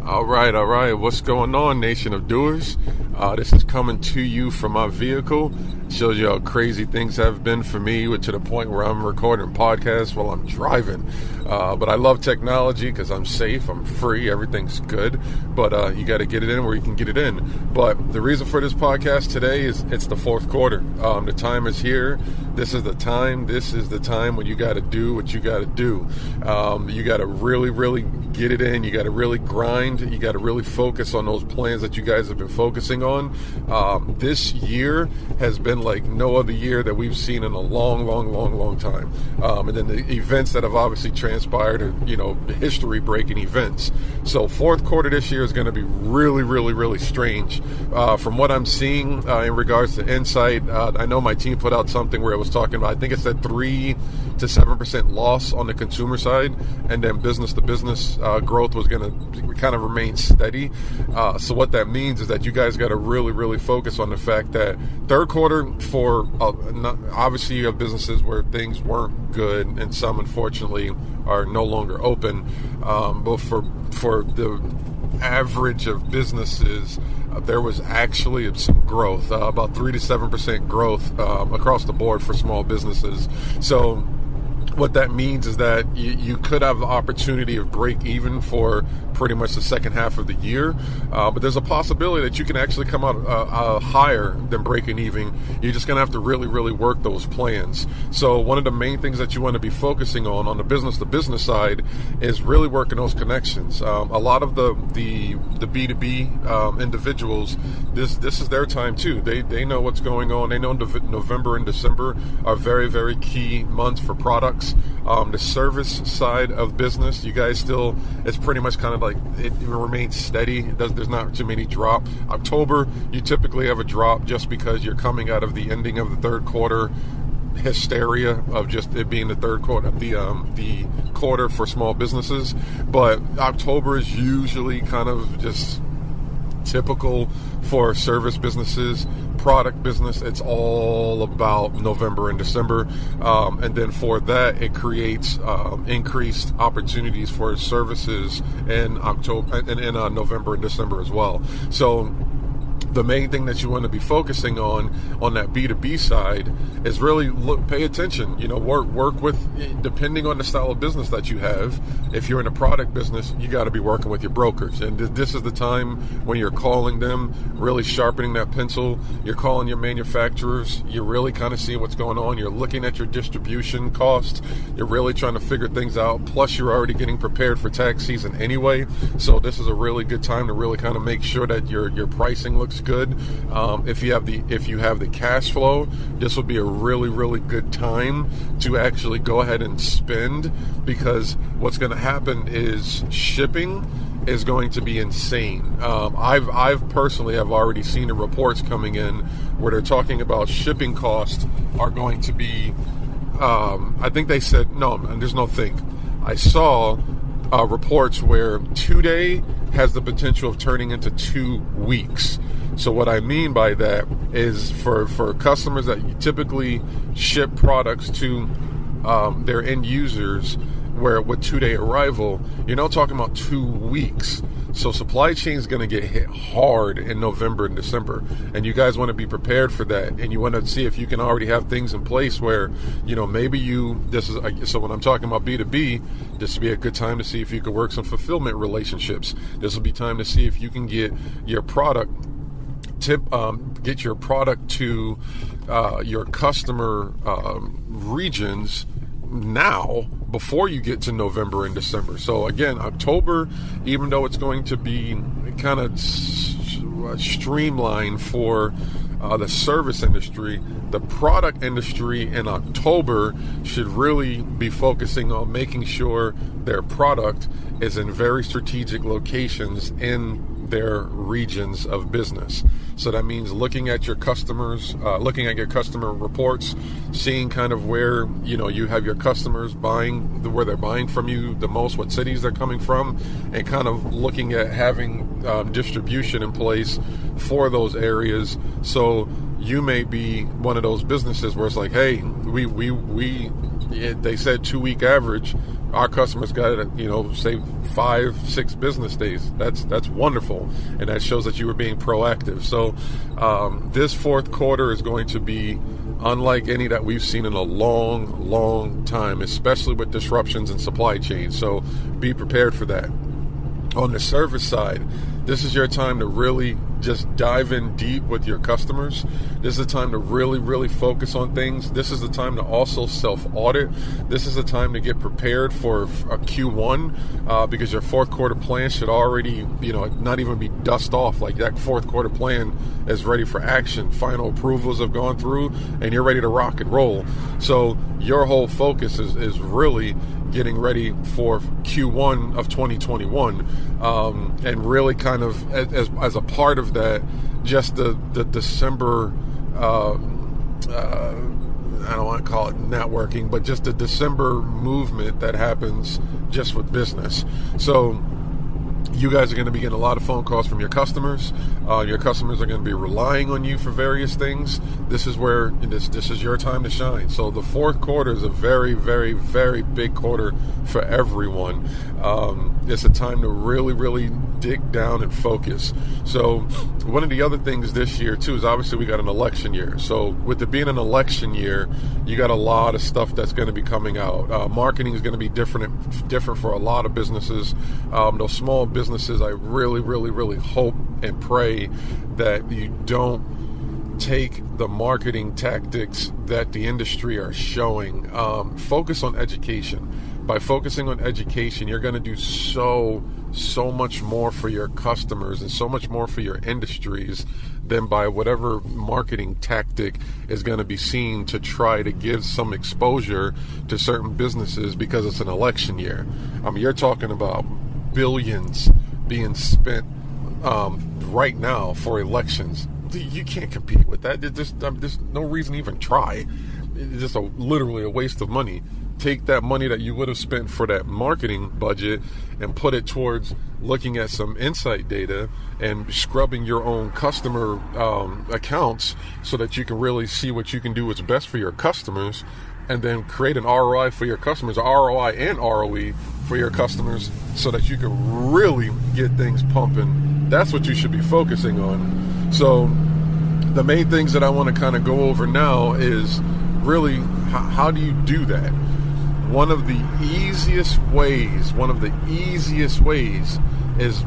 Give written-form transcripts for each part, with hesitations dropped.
All right. What's going on, Nation of Doers? This is coming to you from my vehicle. Shows you how crazy things have been for me to the point where I'm recording podcasts while I'm driving. But I love technology because I'm safe, I'm free, everything's good. But you got to get it in where you can get it in. But the reason for this podcast today is it's the fourth quarter. The time is here. This is the time. This is the time when you got to do what you got to do. You got to really get it in. You got to really grind. You got to really focus on those plans that you guys have been focusing on. This year has been like no other year that we've seen in a long time. And then the events that have obviously transpired are, history-breaking events. So fourth quarter this year is going to be really strange. From what I'm seeing in regards to insight, I know my team put out something where it was talking about, I think it said 3 to 7% loss on the consumer side, and then business-to-business growth was going to kind of remain steady. So what that means is that you guys got to really focus on the fact that third quarter for obviously you have businesses where things weren't good, and some unfortunately are no longer open. But for the average of businesses, there was actually some growth, about 3 to 7% growth across the board for small businesses. So what that means is that you could have the opportunity of break even for pretty much the second half of the year, but there's a possibility that you can actually come out higher than breaking even. You're just going to have to really work those plans. So one of the main things that you want to be focusing on the business-to-business side is really working those connections. A lot of the B2B individuals, this is their time too. They know what's going on. They know November and December are very key months for products. The service side of business, you guys still, it's pretty much kind of like it remains steady. There's not too many drop. October, you typically have a drop just because you're coming out of the ending of the third quarter hysteria of just it being the third quarter, the quarter for small businesses. But October is usually kind of just typical for service businesses. Product business, it's all about November and December, and then for that it creates increased opportunities for services in October and in November and December as well. So the main thing that you want to be focusing on that B2B side is really pay attention. Work with, depending on the style of business that you have. If you're in a product business, you got to be working with your brokers, and this is the time when you're calling them, really sharpening that pencil. You're calling your manufacturers. You're really kind of seeing what's going on. You're looking at your distribution costs. You're really trying to figure things out. Plus, you're already getting prepared for tax season anyway. So this is a really good time to really kind of make sure that your pricing looks good. If you have the cash flow, this would be a really good time to actually go ahead and spend, because what's going to happen is shipping is going to be insane. I've personally have already seen the reports coming in where they're talking about shipping costs are going to be I think they said there's no think. I saw reports where 2-day has the potential of turning into 2 weeks. So what I mean by that is for customers that you typically ship products to their end users, where with 2-day arrival, you're now talking about 2 weeks. So supply chain is going to get hit hard in November and December, and you guys want to be prepared for that, and you want to see if you can already have things in place where, maybe so when I'm talking about B2B, this would be a good time to see if you could work some fulfillment relationships. This will be time to see if you can get your product to your customer regions now before you get to November and December. So again, October, even though it's going to be kind of streamlined for the service industry, the product industry in October should really be focusing on making sure their product is in very strategic locations in their regions of business. So that means looking at your customers, looking at your customer reports, seeing kind of where you have your customers buying, where they're buying from you the most, what cities they're coming from, and kind of looking at having distribution in place for those areas. So you may be one of those businesses where it's like, hey, they said 2-week average. our customers got it, say 5-6 business days. That's wonderful, and that shows that you were being proactive. So this fourth quarter is going to be unlike any that we've seen in a long time, especially with disruptions in supply chain. So be prepared for that. On the service side, this is your time to really just dive in deep with your customers. This is the time to really focus on things. This is the time to also self-audit. This is the time to get prepared for a Q1 because your fourth quarter plan should already, not even be dust off. Like that fourth quarter plan is ready for action. Final approvals have gone through and you're ready to rock and roll. So your whole focus is really getting ready for Q1 of 2021, and really kind of as a part of that, just the December, I don't want to call it networking, but just the December movement that happens just with business. So you guys are going to be getting a lot of phone calls from your customers. Your customers are going to be relying on you for various things. This is where this is your time to shine. So the fourth quarter is a very big quarter for everyone. It's a time to really dig down and focus. So one of the other things this year too is obviously we got an election year. So with it being an election year, you got a lot of stuff that's going to be coming out. Marketing is going to be different for a lot of businesses. Those small businesses, I really hope and pray that you don't take the marketing tactics that the industry are showing. Focus on education. By focusing on education, you're going to do so much more for your customers and so much more for your industries than by whatever marketing tactic is going to be seen to try to give some exposure to certain businesses because it's an election year. I mean, you're talking about billions being spent right now for elections. You can't compete with that. There's no reason to even try. It's just literally a waste of money. Take that money that you would have spent for that marketing budget and put it towards looking at some insight data and scrubbing your own customer accounts so that you can really see what you can do what's best for your customers, and then create an ROI for your customers, ROI and ROE for your customers, so that you can really get things pumping. That's what you should be focusing on. So the main things that I want to kind of go over now is really how do you do that? One of the easiest ways is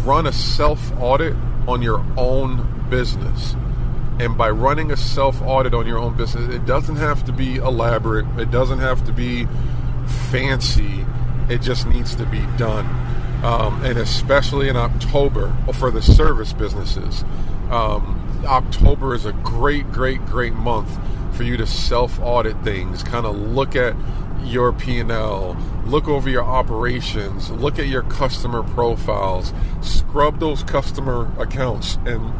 run a self-audit on your own business. And by running a self-audit on your own business, it doesn't have to be elaborate. It doesn't have to be fancy. It just needs to be done. And especially in October for the service businesses. October is a great month for you to self-audit things, kind of look at your P&L, look over your operations, look at your customer profiles, scrub those customer accounts and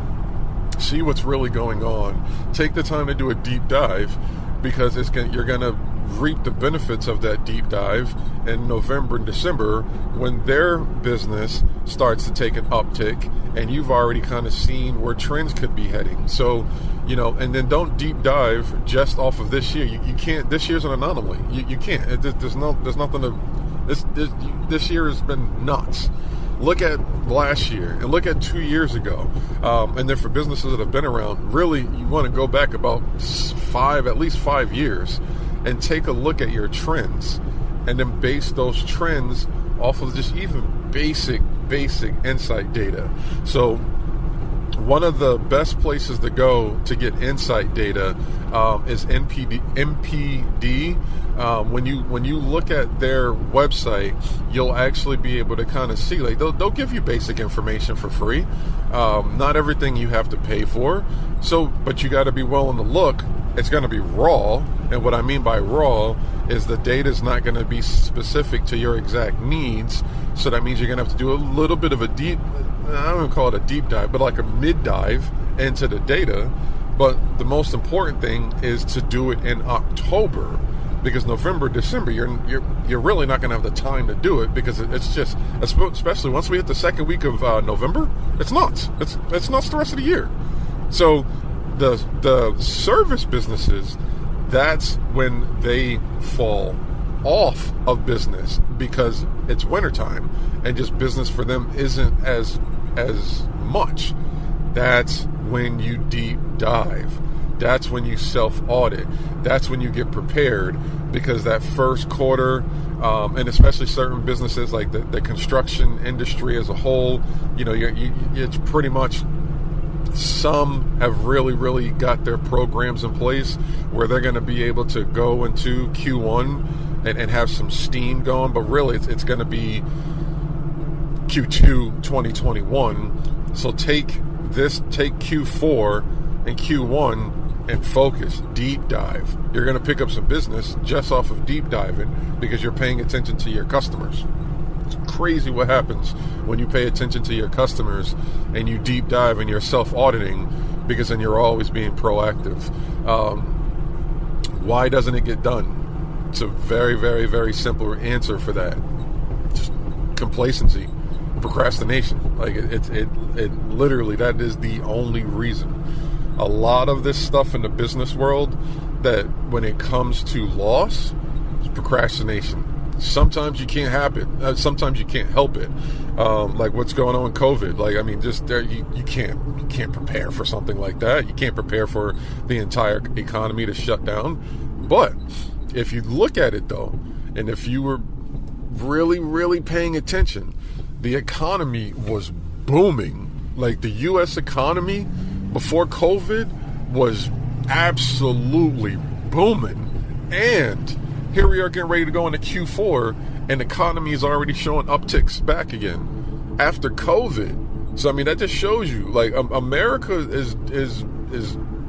see what's really going on. Take the time to do a deep dive, because you're going to reap the benefits of that deep dive in November and December when their business starts to take an uptick and you've already kind of seen where trends could be heading. So, and then don't deep dive just off of this year. You can't. This year's an anomaly. You can't. There's nothing to. This year has been nuts. Look at last year and look at 2 years ago. And then for businesses that have been around, really you want to go back about at least 5 years and take a look at your trends and then base those trends off of just even basic insight data. So one of the best places to go to get insight data is NPD. When you look at their website, you'll actually be able to kind of see, like they'll give you basic information for free. Not everything you have to pay for. So, but you got to be willing to look. It's going to be raw, and what I mean by raw is the data is not going to be specific to your exact needs. So that means you're going to have to do a little bit of I don't even call it a deep dive, but like a mid dive into the data. But the most important thing is to do it in October, because November, December, you're really not going to have the time to do it, because it's just, especially once we hit the second week of November, it's nuts. It's nuts the rest of the year. So the service businesses, that's when they fall off of business because it's wintertime and just business for them isn't as much, that's when you deep dive. That's when you self-audit. That's when you get prepared, because that first quarter, and especially certain businesses like the construction industry as a whole, it's pretty much, some have really got their programs in place where they're going to be able to go into Q1 and have some steam going, but really it's going to be Q2 2021. So take Q4 and Q1 and focus, deep dive. You're going to pick up some business just off of deep diving because you're paying attention to your customers. It's crazy what happens when you pay attention to your customers and you deep dive and you're self-auditing, because then you're always being proactive. Why doesn't it get done? It's a very simple answer for that. Just complacency, procrastination. Like it literally, that is the only reason. A lot of this stuff in the business world, that when it comes to loss, is procrastination. Sometimes you can't sometimes you can't help it. Like what's going on with COVID. Like, I mean, just there, you can't prepare for something like that. You can't prepare for the entire economy to shut down. But if you look at it though, and if you were really paying attention, the economy was booming. Like the U.S. economy before COVID was absolutely booming. And here we are getting ready to go into Q4, and the economy is already showing upticks back again after COVID. So I mean, that just shows you, like, America is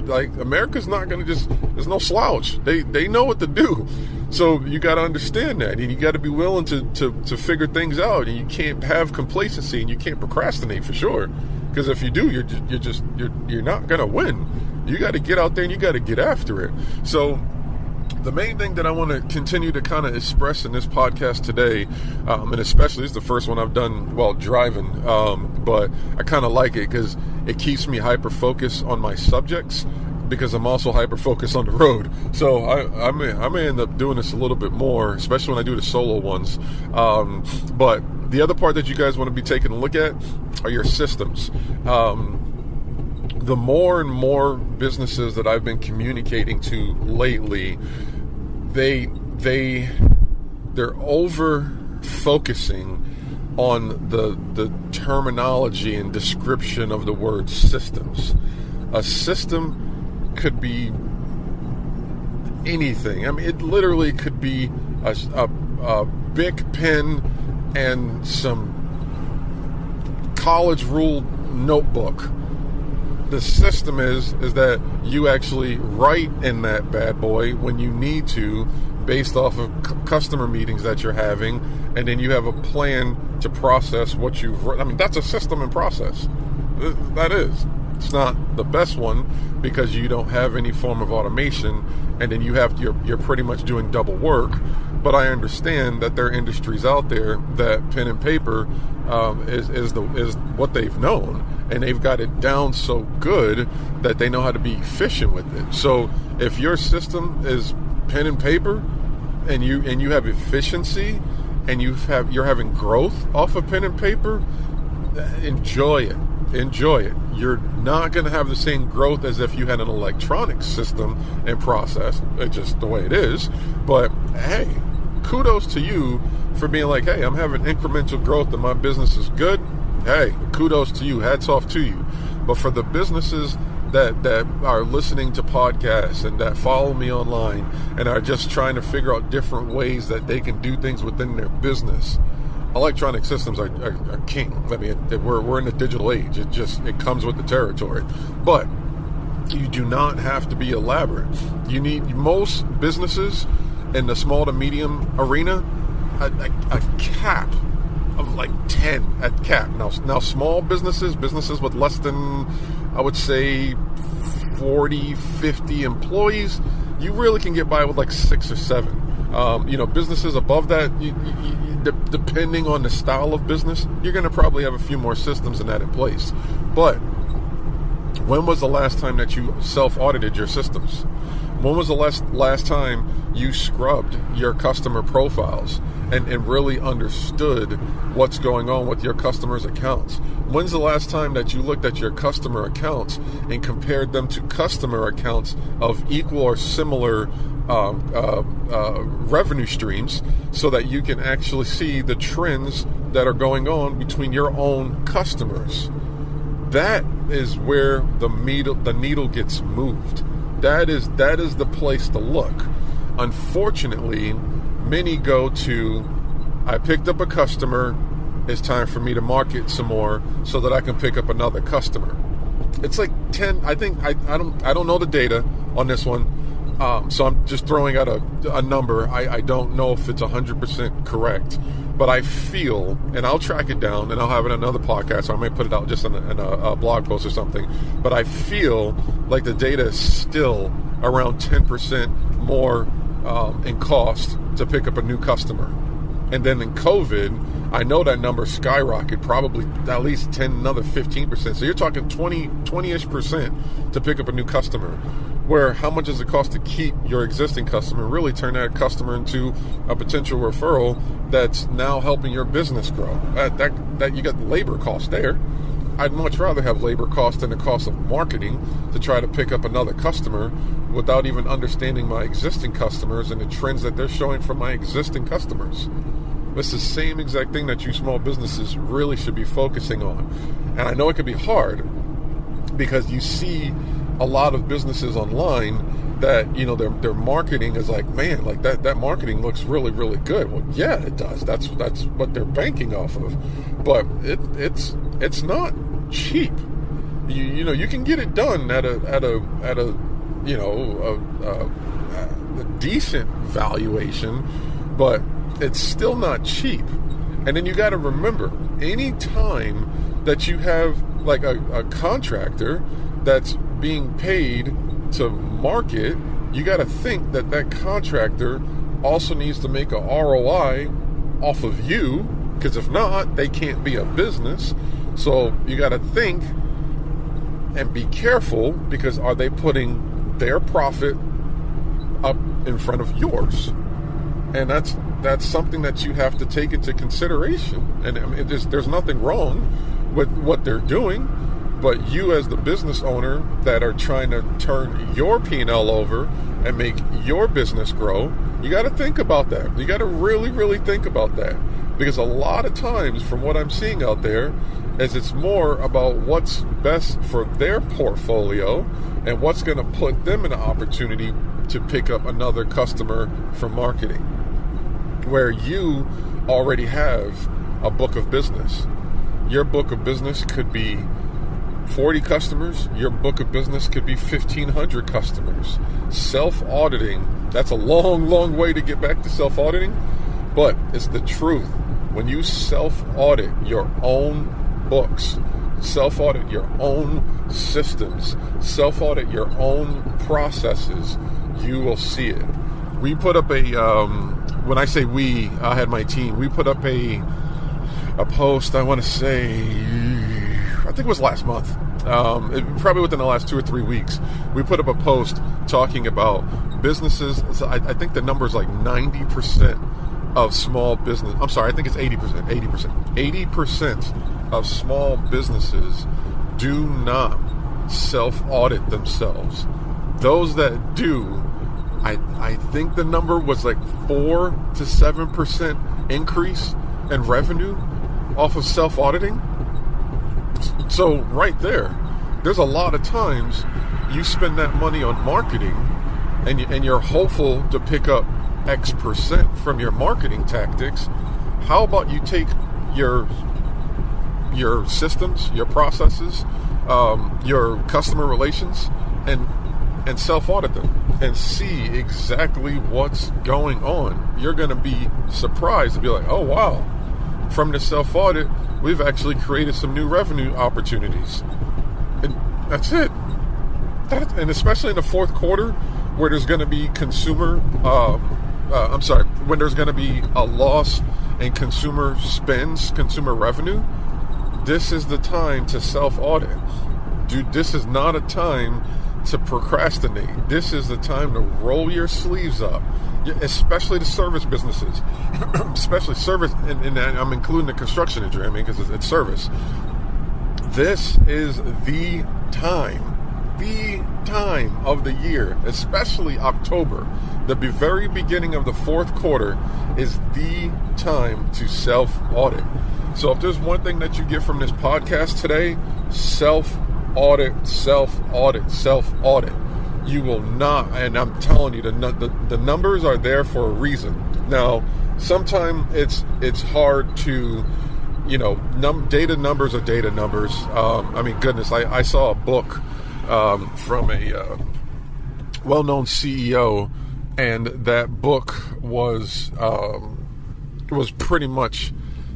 like, America's not going to just, there's no slouch. They know what to do. So you got to understand that, and you got to be willing to figure things out, and you can't have complacency, and you can't procrastinate for sure. Because if you do, you're not going to win. You got to get out there and you got to get after it. So the main thing that I want to continue to kind of express in this podcast today, and especially this is the first one I've done while driving, but I kind of like it because it keeps me hyper-focused on my subjects, because I'm also hyper-focused on the road. So I may end up doing this a little bit more, especially when I do the solo ones. But the other part that you guys want to be taking a look at are your systems. The more and more businesses that I've been communicating to lately, they're over focusing on the terminology and description of the word systems. A system could be anything. I mean, it literally could be a big pen and some college rule notebook. The system is that you actually write in that bad boy when you need to, based off of customer meetings that you're having, and then you have a plan to process what you've written. I mean, that's a system and process. That is. It's not the best one because you don't have any form of automation, and then you're pretty much doing double work. But I understand that there are industries out there that pen and paper is what they've known, and they've got it down so good that they know how to be efficient with it. So if your system is pen and paper, and you have efficiency, and you're having growth off of pen and paper, enjoy it. You're not going to have the same growth as if you had an electronic system and process. It's just the way it is. But hey, kudos to you for being like, hey, I'm having incremental growth and my business is good. Hey, kudos to you. Hats off to you. But for the businesses that are listening to podcasts and that follow me online and are just trying to figure out different ways that they can do things within their business, electronic systems are king. I mean, we're in the digital age. It comes with the territory. But you do not have to be elaborate. You need, most businesses in the small to medium arena, a cap of like 10 at cap. Now small businesses with less than, I would say, 40, 50 employees, you really can get by with like 6 or 7. Businesses above that, depending on the style of business, you're going to probably have a few more systems than that in place. But when was the last time that you self-audited your systems? When was the last time you scrubbed your customer profiles and really understood what's going on with your customers' accounts? When's the last time that you looked at your customer accounts and compared them to customer accounts of equal or similar revenue streams, so that you can actually see the trends that are going on between your own customers? That is where the needle gets moved. That is the place to look. Unfortunately, many go to, I picked up a customer, it's time for me to market some more so that I can pick up another customer. It's like 10, I think, I don't know the data on this one, so I'm just throwing out a number. I don't know if it's 100% correct, but I feel, and I'll track it down and I'll have it in another podcast, or I might put it out just in a blog post or something, but I feel like the data is still around 10% more in cost to pick up a new customer. And then in COVID, I know that number skyrocketed, probably at least 10, another 15%. So you're talking 20-ish% to pick up a new customer. Where how much does it cost to keep your existing customer, really turn that customer into a potential referral that's now helping your business grow? That you got labor costs there. I'd much rather have labor costs than the cost of marketing to try to pick up another customer without even understanding my existing customers and the trends that they're showing from my existing customers. It's the same exact thing that you small businesses really should be focusing on. And I know it can be hard because you see a lot of businesses online that, their marketing is like, man, like that marketing looks really, really good. Well, yeah, it does. That's what they're banking off of. But it's not cheap. You can get it done at a decent valuation, but it's still not cheap. And then you got to remember, any time that you have like a contractor that's being paid to market, you got to think that contractor also needs to make a ROI off of you, because if not, they can't be a business. So you got to think and be careful, because are they putting their profit up in front of yours? And that's something that you have to take into consideration. And I mean, there's nothing wrong with what they're doing, but you as the business owner that are trying to turn your P&L over and make your business grow, you got to think about that. You got to really, really think about that. Because a lot of times, from what I'm seeing out there, is it's more about what's best for their portfolio and what's going to put them in an opportunity to pick up another customer from marketing, where you already have a book of business. Your book of business could be 40 customers. Your book of business could be 1,500 customers. Self-auditing, that's a long, long way to get back to self-auditing, but it's the truth. When you self-audit your own books, self-audit your own systems, self-audit your own processes, you will see it. We put up when I say we, I had my team, we put up a post, I want to say, I think it was last month, probably within the last 2 or 3 weeks. We put up a post talking about businesses. So I think the number is like 90% of small business. I'm sorry, I think it's 80%. 80% of small businesses do not self-audit themselves. Those that do, I think the number was like 4 to 7% increase in revenue off of self-auditing. So right there's a lot of times you spend that money on marketing and you're hopeful to pick up X percent from your marketing tactics. How about you take your systems, your processes, your customer relations, and self-audit them and see exactly what's going on. You're going to be surprised to be like, oh wow, from the self-audit, we've actually created some new revenue opportunities. And that's it. And especially in the fourth quarter, where there's going to be when there's going to be a loss in consumer spends, consumer revenue, this is the time to self-audit. Dude, this is not a time to procrastinate. This is the time to roll your sleeves up, especially the service businesses, especially service, and I'm including the construction industry, because it's service. This is the time of the year, especially October. The very beginning of the fourth quarter is the time to self-audit. So if there's one thing that you get from this podcast today, self-audit, self-audit, self-audit. You will not, and I'm telling you, the numbers are there for a reason. Now, sometimes it's hard to, data numbers are data numbers. Goodness, I saw a book from a well-known CEO, and that book was pretty much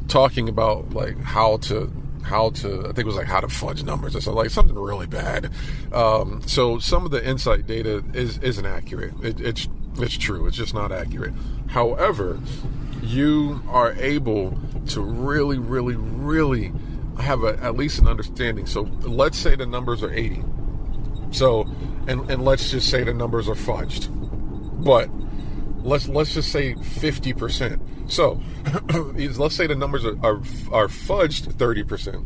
talking about like how to I think it was like how to fudge numbers or something, like something really bad. So some of the insight data isn't accurate. It's true. It's just not accurate. However, you are able to really, really, really have at least an understanding. So let's say the numbers are 80. So, and let's just say the numbers are fudged, but let's just say 50%. So let's say the numbers are fudged 30%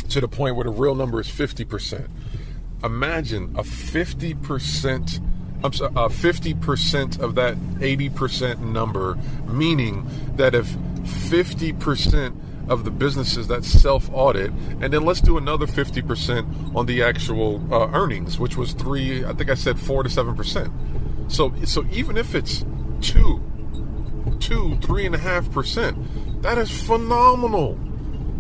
to the point where the real number is 50%. Imagine a 50%. 50% of that 80% number, meaning that if 50% of the businesses that self-audit, and then let's do another 50% on the actual earnings, which was 4 to 7%. So even if it's 3.5%, that is phenomenal.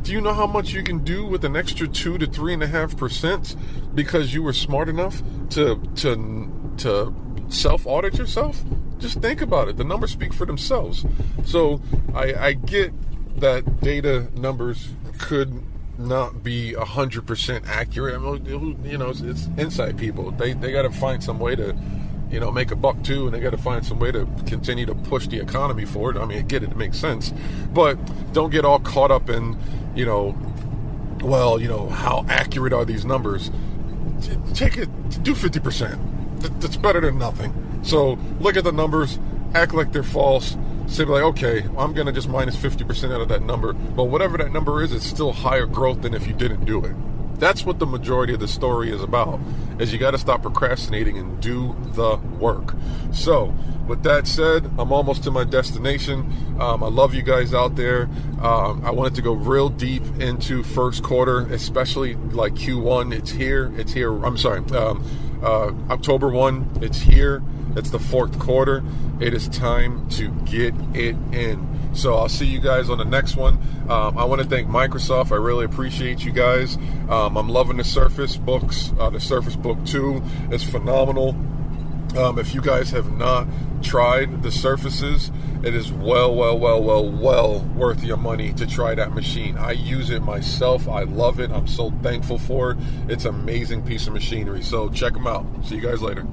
Do you know how much you can do with an extra 2 to 3.5% because you were smart enough to self-audit yourself? Just think about it. The numbers speak for themselves. So I get that data numbers could not be 100% accurate. It's inside people. They got to find some way to, make a buck too, and they got to find some way to continue to push the economy forward. I get it. It makes sense. But don't get all caught up in, how accurate are these numbers? Take it, do 50%. That's better than nothing. So look at the numbers, act like they're false, say like, okay, I'm going to just minus 50% out of that number. But whatever that number is, it's still higher growth than if you didn't do it. That's what the majority of the story is about, is you got to stop procrastinating and do the work. So with that said, I'm almost to my destination. I love you guys out there. I wanted to go real deep into first quarter, especially like Q1. It's here. I'm sorry. October 1, it's here. It's the fourth quarter. It is time to get it in. So I'll see you guys on the next one. I want to thank Microsoft. I really appreciate you guys. I'm loving the Surface books. The Surface Book 2 is phenomenal. If you guys have not tried the Surfaces, it is well worth your money to try that machine. I use it myself. I love it. I'm so thankful for it. It's an amazing piece of machinery. So check them out. See you guys later.